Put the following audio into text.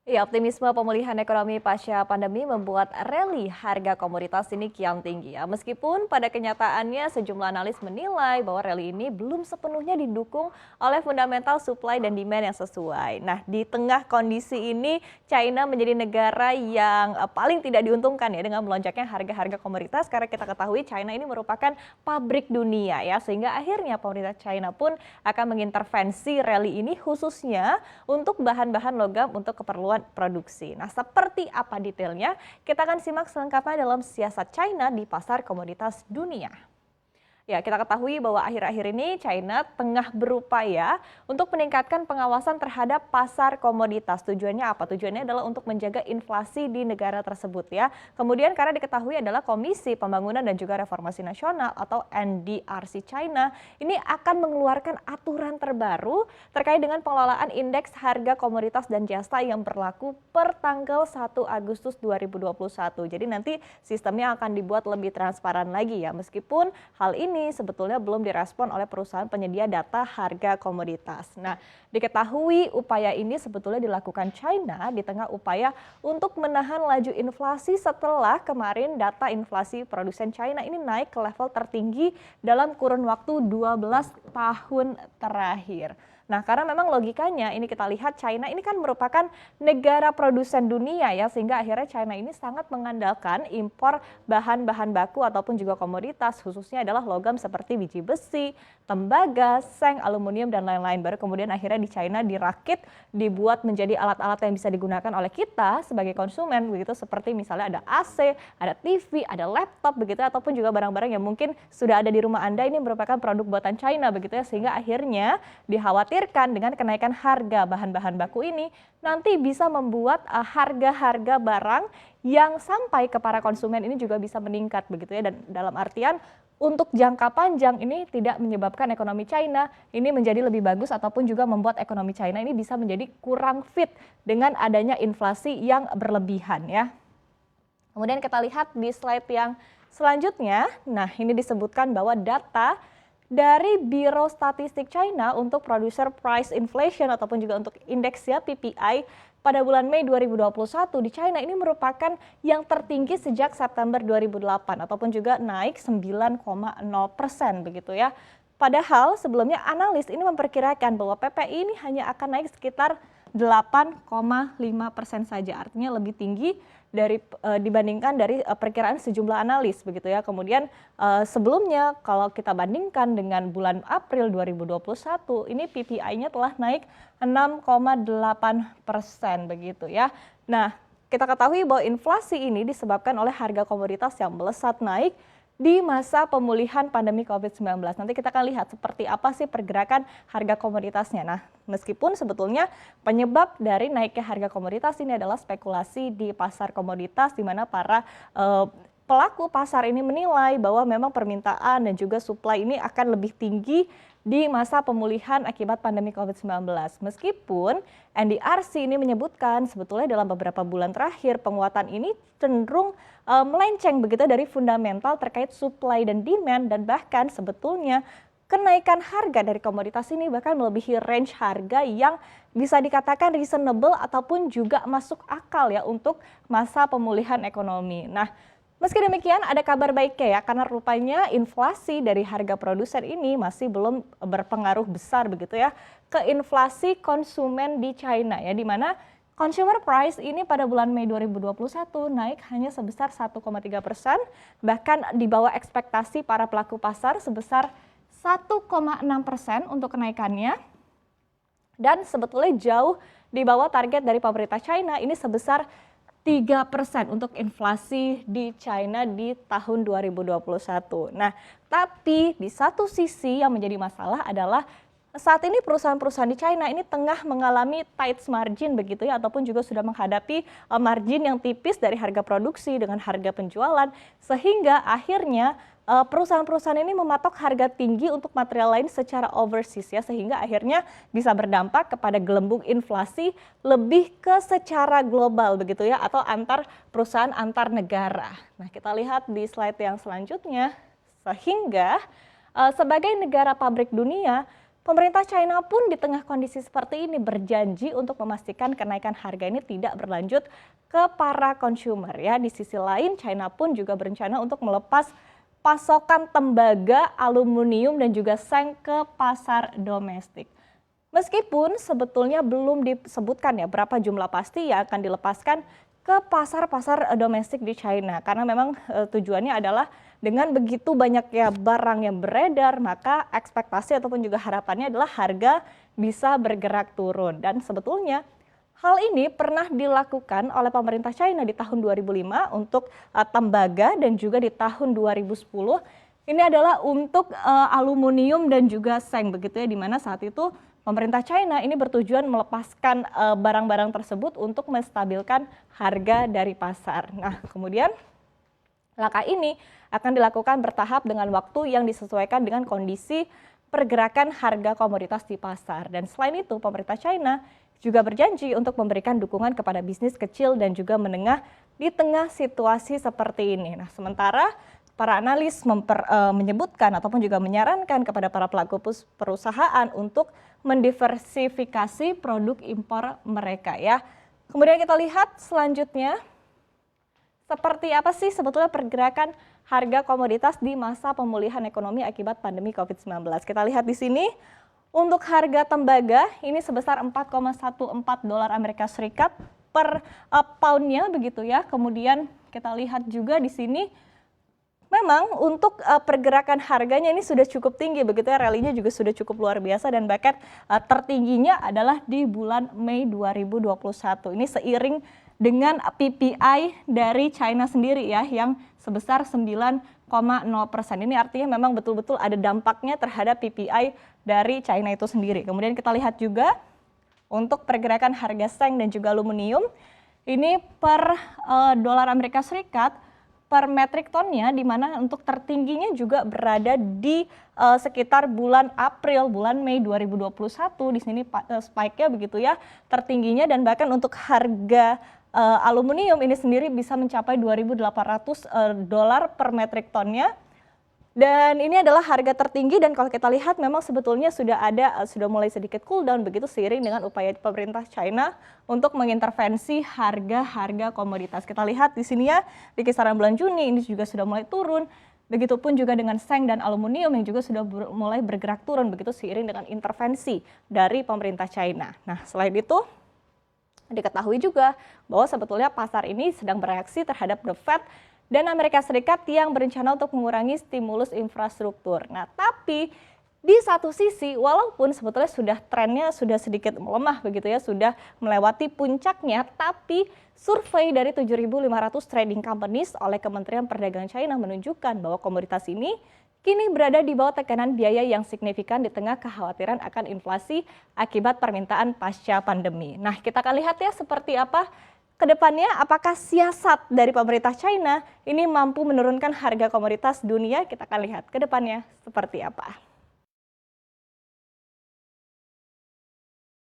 Ya, optimisme pemulihan ekonomi pasca pandemi membuat rally harga komoditas ini kian tinggi ya. Meskipun pada kenyataannya sejumlah analis menilai bahwa rally ini belum sepenuhnya didukung oleh fundamental supply dan demand yang sesuai. Nah, di tengah kondisi ini China menjadi negara yang paling tidak diuntungkan ya dengan melonjaknya harga-harga komoditas karena kita ketahui China ini merupakan pabrik dunia ya, sehingga akhirnya pemerintah China pun akan mengintervensi rally ini khususnya untuk bahan-bahan logam untuk keperluan produksi. Nah, seperti apa detailnya? Kita akan simak selengkapnya dalam siasat China di pasar komoditas dunia. Ya, kita ketahui bahwa akhir-akhir ini China tengah berupaya untuk meningkatkan pengawasan terhadap pasar komoditas. Tujuannya apa? Tujuannya adalah untuk menjaga inflasi di negara tersebut ya. Kemudian karena diketahui adalah Komisi Pembangunan dan juga Reformasi Nasional atau NDRC China ini akan mengeluarkan aturan terbaru terkait dengan pengelolaan indeks harga komoditas dan jasa yang berlaku per tanggal 1 Agustus 2021. Jadi nanti sistemnya akan dibuat lebih transparan lagi ya. Meskipun hal ini sebetulnya belum direspon oleh perusahaan penyedia data harga komoditas. Nah, diketahui upaya ini sebetulnya dilakukan China di tengah upaya untuk menahan laju inflasi setelah kemarin data inflasi produsen China ini naik ke level tertinggi dalam kurun waktu 12 tahun terakhir. Nah, karena memang logikanya ini kita lihat China ini kan merupakan negara produsen dunia ya, sehingga akhirnya China ini sangat mengandalkan impor bahan-bahan baku ataupun juga komoditas, khususnya adalah logam seperti biji besi, tembaga, seng, aluminium, dan lain-lain. Baru kemudian akhirnya di China dirakit, dibuat menjadi alat-alat yang bisa digunakan oleh kita sebagai konsumen, begitu seperti misalnya ada AC, ada TV, ada laptop, begitu ataupun juga barang-barang yang mungkin sudah ada di rumah Anda ini merupakan produk buatan China, begitu ya, sehingga akhirnya dikhawatirkan dengan kenaikan harga bahan-bahan baku ini nanti bisa membuat harga-harga barang yang sampai ke para konsumen ini juga bisa meningkat begitu ya, dan dalam artian untuk jangka panjang ini tidak menyebabkan ekonomi China ini menjadi lebih bagus ataupun juga membuat ekonomi China ini bisa menjadi kurang fit dengan adanya inflasi yang berlebihan ya. Kemudian kita lihat di slide yang selanjutnya, nah ini disebutkan bahwa data dari Biro Statistik China untuk Producer Price Inflation ataupun juga untuk indeks ya PPI pada bulan Mei 2021 di China ini merupakan yang tertinggi sejak September 2008 ataupun juga naik 9,0% begitu ya. Padahal sebelumnya analis ini memperkirakan bahwa PPI ini hanya akan naik sekitar 8,5% saja, artinya lebih tinggi dibandingkan dari perkiraan sejumlah analis begitu ya. Kemudian sebelumnya kalau kita bandingkan dengan bulan April 2021 ini PPI-nya telah naik 6,8% begitu ya. Nah, kita ketahui bahwa inflasi ini disebabkan oleh harga komoditas yang melesat naik di masa pemulihan pandemi COVID-19. Nanti kita akan lihat seperti apa sih pergerakan harga komoditasnya. Nah, meskipun sebetulnya penyebab dari naiknya harga komoditas ini adalah spekulasi di pasar komoditas di mana para pelaku pasar ini menilai bahwa memang permintaan dan juga supply ini akan lebih tinggi di masa pemulihan akibat pandemi COVID-19. Meskipun NDRC ini menyebutkan sebetulnya dalam beberapa bulan terakhir penguatan ini cenderung melenceng begitu dari fundamental terkait supply dan demand, dan bahkan sebetulnya kenaikan harga dari komoditas ini bahkan melebihi range harga yang bisa dikatakan reasonable ataupun juga masuk akal ya untuk masa pemulihan ekonomi. Nah, meski demikian ada kabar baiknya ya, karena rupanya inflasi dari harga produsen ini masih belum berpengaruh besar begitu ya ke inflasi konsumen di China ya, di mana consumer price ini pada bulan Mei 2021 naik hanya sebesar 1,3%, bahkan di bawah ekspektasi para pelaku pasar sebesar 1,6% untuk kenaikannya, dan sebetulnya jauh di bawah target dari pemerintah China ini sebesar 3% untuk inflasi di China di tahun 2021. Nah, tapi di satu sisi yang menjadi masalah adalah saat ini perusahaan-perusahaan di China ini tengah mengalami tight margin begitu ya, ataupun juga sudah menghadapi margin yang tipis dari harga produksi dengan harga penjualan, sehingga akhirnya perusahaan-perusahaan ini mematok harga tinggi untuk material lain secara overseas ya, sehingga akhirnya bisa berdampak kepada gelembung inflasi lebih ke secara global begitu ya, atau antar perusahaan antar negara. Nah, kita lihat di slide yang selanjutnya, sehingga sebagai negara pabrik dunia, pemerintah China pun di tengah kondisi seperti ini berjanji untuk memastikan kenaikan harga ini tidak berlanjut ke para konsumer ya. Di sisi lain, China pun juga berencana untuk melepas pasokan tembaga, aluminium dan juga seng ke pasar domestik. Meskipun sebetulnya belum disebutkan ya berapa jumlah pasti yang akan dilepaskan ke pasar-pasar domestik di China, karena memang tujuannya adalah dengan begitu banyaknya barang yang beredar, maka ekspektasi ataupun juga harapannya adalah harga bisa bergerak turun. Dan sebetulnya hal ini pernah dilakukan oleh pemerintah China di tahun 2005 untuk tembaga dan juga di tahun 2010 ini adalah untuk aluminium dan juga seng begitu ya, di mana saat itu pemerintah China ini bertujuan melepaskan barang-barang tersebut untuk menstabilkan harga dari pasar. Nah, kemudian langkah ini akan dilakukan bertahap dengan waktu yang disesuaikan dengan kondisi pergerakan harga komoditas di pasar. Dan selain itu, pemerintah China juga berjanji untuk memberikan dukungan kepada bisnis kecil dan juga menengah di tengah situasi seperti ini. Nah, sementara para analis menyebutkan ataupun juga menyarankan kepada para pelaku perusahaan untuk mendiversifikasi produk impor mereka ya. Kemudian kita lihat selanjutnya, seperti apa sih sebetulnya pergerakan harga komoditas di masa pemulihan ekonomi akibat pandemi COVID-19. Kita lihat di sini, untuk harga tembaga ini sebesar 4,14 dolar Amerika Serikat per poundnya begitu ya. Kemudian kita lihat juga di sini, memang untuk pergerakan harganya ini sudah cukup tinggi begitu ya, rally-nya juga sudah cukup luar biasa dan bahkan tertingginya adalah di bulan Mei 2021. Ini seiring dengan PPI dari China sendiri ya yang sebesar 9,0%. Ini artinya memang betul-betul ada dampaknya terhadap PPI dari China itu sendiri. Kemudian kita lihat juga untuk pergerakan harga seng dan juga aluminium ini per dolar Amerika Serikat per metrik tonnya, di mana untuk tertingginya juga berada di sekitar bulan April, bulan Mei 2021. Di sini spike-nya begitu ya, tertingginya, dan bahkan untuk harga aluminium ini sendiri bisa mencapai 2.800 dolar per metrik tonnya. Dan ini adalah harga tertinggi, dan kalau kita lihat memang sebetulnya sudah mulai sedikit cool down begitu seiring dengan upaya pemerintah China untuk mengintervensi harga-harga komoditas. Kita lihat di sini ya, di kisaran bulan Juni ini juga sudah mulai turun. Begitupun juga dengan seng dan aluminium yang juga sudah mulai bergerak turun begitu seiring dengan intervensi dari pemerintah China. Nah, selain itu diketahui juga bahwa sebetulnya pasar ini sedang bereaksi terhadap The Fed dan Amerika Serikat yang berencana untuk mengurangi stimulus infrastruktur. Nah, tapi di satu sisi, walaupun sebetulnya trennya sudah sedikit melemah begitu ya, sudah melewati puncaknya, tapi survei dari 7.500 trading companies oleh Kementerian Perdagangan China menunjukkan bahwa komoditas ini kini berada di bawah tekanan biaya yang signifikan di tengah kekhawatiran akan inflasi akibat permintaan pasca pandemi. Nah, kita akan lihat ya seperti apa kedepannya, apakah siasat dari pemerintah China ini mampu menurunkan harga komoditas dunia. Kita akan lihat ke depannya seperti apa.